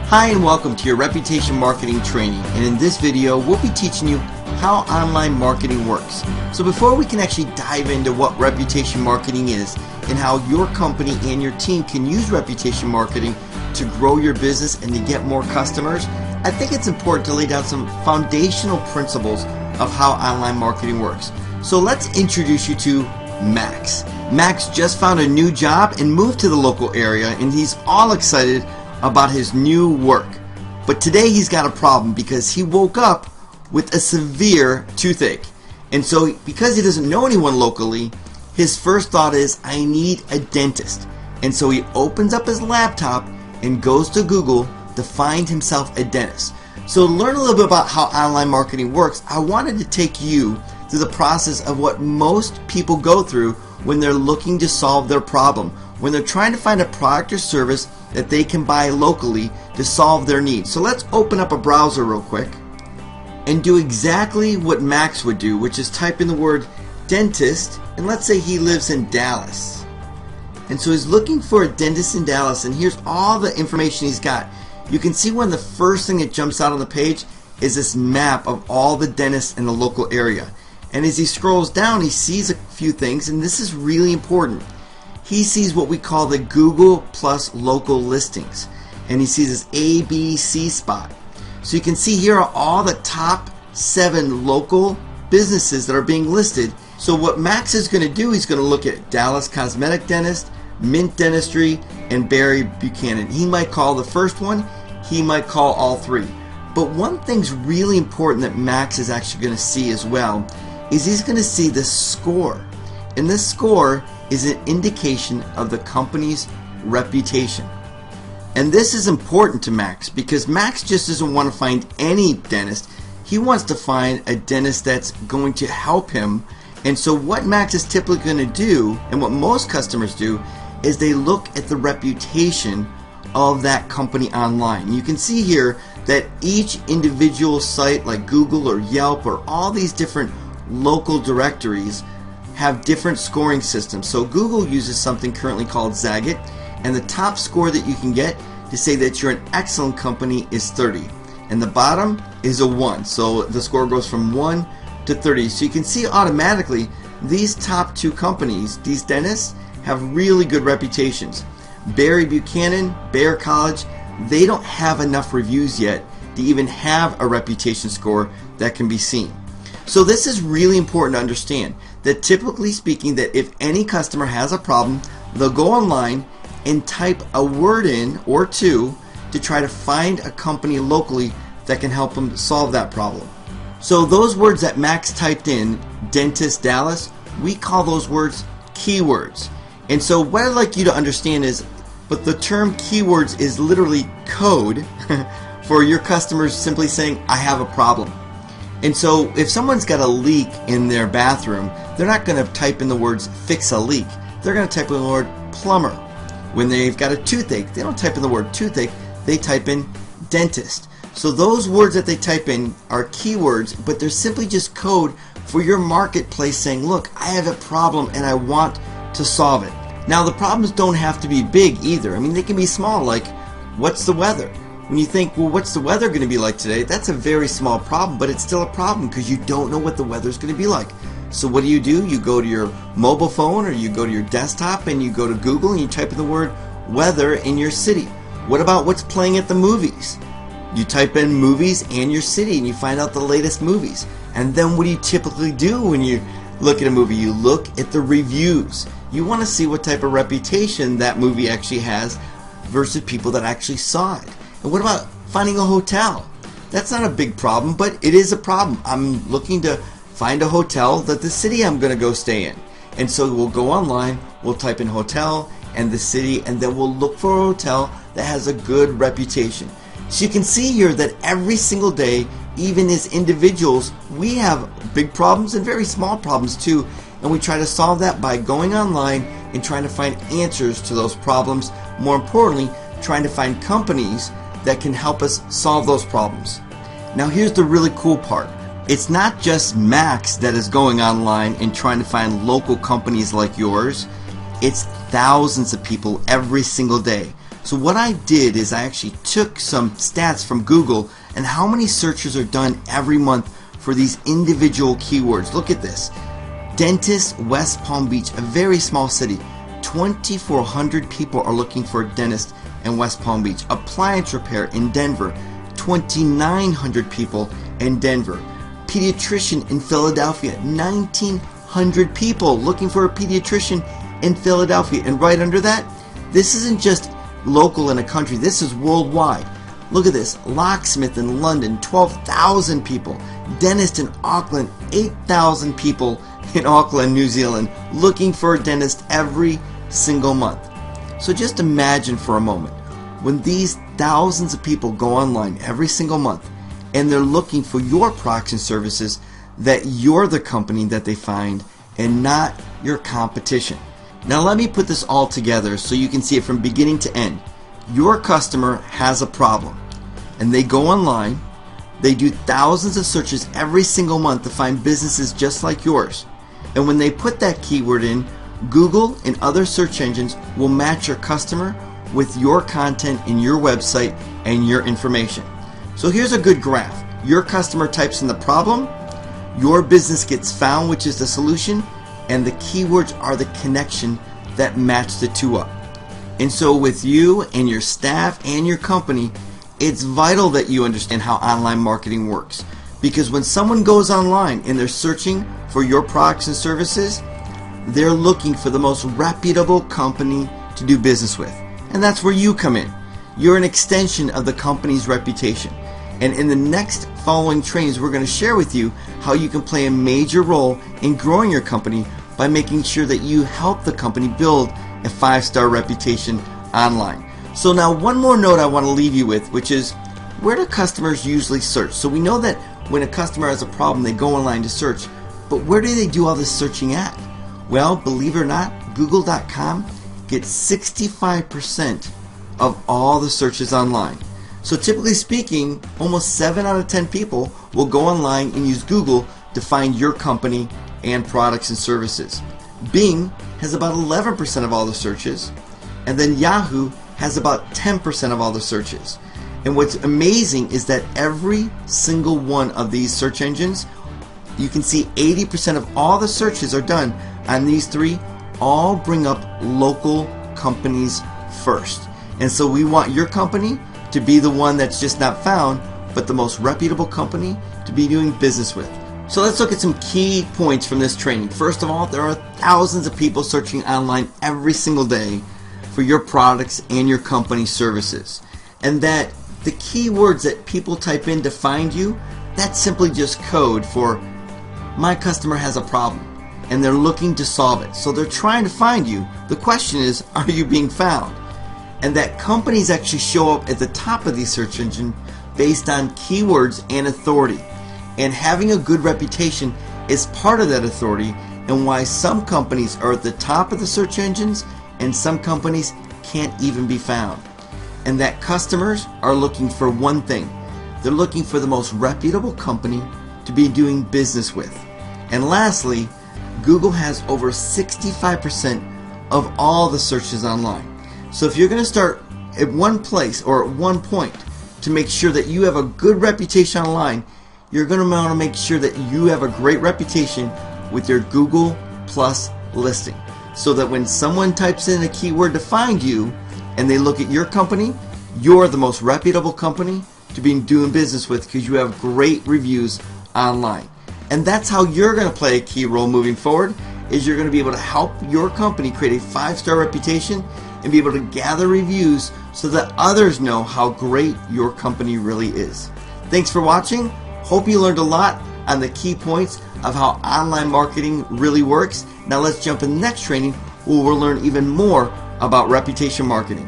Hi and welcome to your reputation marketing training, and in this video we'll be teaching you how online marketing works. So before we can actually dive into what reputation marketing is and how your company and your team can use reputation marketing to grow your business and to get more customers, I think it's important to lay down some foundational principles of how online marketing works. So let's introduce you to Max. Max just found a new job and moved to the local area, and he's all excited about his new work. But today he's got a problem because he woke up with a severe toothache. And so because he doesn't know anyone locally, his first thought is, I need a dentist. And so he opens up his laptop and goes to Google to find himself a dentist. So to learn a little bit about how online marketing works, I wanted to take you through the process of what most people go through when they're looking to solve their problem, when they're trying to find a product or service that they can buy locally to solve their needs. So let's open up a browser real quick and do exactly what Max would do, which is type in the word dentist, and let's say he lives in Dallas. And so he's looking for a dentist in Dallas, and here's all the information he's got. You can see one of the first thing that jumps out on the page is this map of all the dentists in the local area. And as he scrolls down, he sees a few things, and this is really important. He sees what we call the Google plus local listings, and he sees this ABC spot. So you can see here are all the top 7 local businesses that are being listed. So what Max is going to do, he's going to look at Dallas Cosmetic Dentist, Mint Dentistry, and Barry Buchanan. He might call the first one, he might call all 3. But one thing's really important that Max is actually going to see as well is he's going to see the score. And this score is an indication of the company's reputation. And this is important to Max because Max just doesn't want to find any dentist. He wants to find a dentist that's going to help him. And so what Max is typically going to do, and what most customers do, is they look at the reputation of that company online. You can see here that each individual site like Google or Yelp or all these different local directories have different scoring systems. So Google uses something currently called Zagat, and the top score that you can get to say that you're an excellent company is 30, and the bottom is a 1. So the score goes from 1 to 30. So you can see automatically these top 2 companies, these dentists, have really good reputations. Barry Buchanan, Bayer College, they don't have enough reviews yet to even have a reputation score that can be seen. So this is really important to understand that typically speaking, that if any customer has a problem, they'll go online and type a word in or 2 to try to find a company locally that can help them solve that problem. So those words that Max typed in, dentist Dallas, we call those words keywords. And so what I'd like you to understand is, but the term keywords is literally code for your customers simply saying, I have a problem. And so if someone's got a leak in their bathroom, they're not going to type in the words fix a leak. They're going to type in the word plumber. When they've got a toothache, they don't type in the word toothache, they type in dentist. So those words that they type in are keywords, but they're simply just code for your marketplace saying, look, I have a problem and I want to solve it. Now the problems don't have to be big either. I mean, they can be small, like what's the weather? When you think, well, what's the weather going to be like today? That's a very small problem, but it's still a problem because you don't know what the weather's going to be like. So what do? You go to your mobile phone or you go to your desktop and you go to Google and you type in the word weather in your city. What about what's playing at the movies? You type in movies and your city and you find out the latest movies. And then what do you typically do when you look at a movie? You look at the reviews. You want to see what type of reputation that movie actually has versus people that actually saw it. And what about finding a hotel? That's not a big problem, but it is a problem. I'm looking to find a hotel that the city I'm going to go stay in. And so we'll go online, we'll type in hotel and the city, and then we'll look for a hotel that has a good reputation. So you can see here that every single day, even as individuals, we have big problems and very small problems too. And we try to solve that by going online and trying to find answers to those problems. More importantly, trying to find companies that can help us solve those problems. Now here's the really cool part. It's not just Max that is going online and trying to find local companies like yours. It's thousands of people every single day. So what I did is I actually took some stats from Google and how many searches are done every month for these individual keywords. Look at this. Dentist, West Palm Beach, a very small city. 2,400 people are looking for a dentist in West Palm Beach. Appliance repair in Denver, 2,900 people in Denver. Pediatrician in Philadelphia, 1,900 people looking for a pediatrician in Philadelphia. And right under that, this isn't just local in a country, this is worldwide. Look at this. Locksmith in London, 12,000 people. Dentist in Auckland, 8,000 people in Auckland, New Zealand, looking for a dentist every single month. So just imagine for a moment, when these thousands of people go online every single month and they're looking for your products and services, that you're the company that they find and not your competition. Now let me put this all together so you can see it from beginning to end. Your customer has a problem and they go online, they do thousands of searches every single month to find businesses just like yours. And when they put that keyword in, Google and other search engines will match your customer with your content in your website and your information. So here's a good graph. Your customer types in the problem, your business gets found, which is the solution, and the keywords are the connection that match the two up. And so with you and your staff and your company, it's vital that you understand how online marketing works. Because when someone goes online and they're searching for your products and services, they're looking for the most reputable company to do business with. And that's where you come in. You're an extension of the company's reputation. And in the next following trainings, we're going to share with you how you can play a major role in growing your company by making sure that you help the company build a 5-star reputation online. So now one more note I want to leave you with, which is, where do customers usually search? So we know that when a customer has a problem, they go online to search, but where do they do all this searching at? Well, believe it or not, Google.com gets 65% of all the searches online. So typically speaking, almost 7 out of 10 people will go online and use Google to find your company and products and services. Bing has about 11% of all the searches, and then Yahoo has about 10% of all the searches. And what's amazing is that every single one of these search engines, you can see 80% of all the searches are done on these three, all bring up local companies first. And so we want your company to be the one that's just not found, but the most reputable company to be doing business with. So let's look at some key points from this training. First of all, there are thousands of people searching online every single day for your products and your company services. And that the keywords that people type in to find you, that's simply just code for my customer has a problem and they're looking to solve it. So they're trying to find you. The question is, are you being found? And that companies actually show up at the top of these search engines based on keywords and authority. And having a good reputation is part of that authority, and why some companies are at the top of the search engines and some companies can't even be found. And that customers are looking for one thing. They're looking for the most reputable company to be doing business with. And lastly, Google has over 65% of all the searches online. So if you're going to start at one place or at one point to make sure that you have a good reputation online, you're going to want to make sure that you have a great reputation with your Google Plus listing, so that when someone types in a keyword to find you and they look at your company, you're the most reputable company to be doing business with because you have great reviews online. And that's how you're going to play a key role moving forward, is you're going to be able to help your company create a 5-star reputation and be able to gather reviews so that others know how great your company really is. Thanks for watching. Hope you learned a lot on the key points of how online marketing really works. Now let's jump in the next training where we'll learn even more about reputation marketing.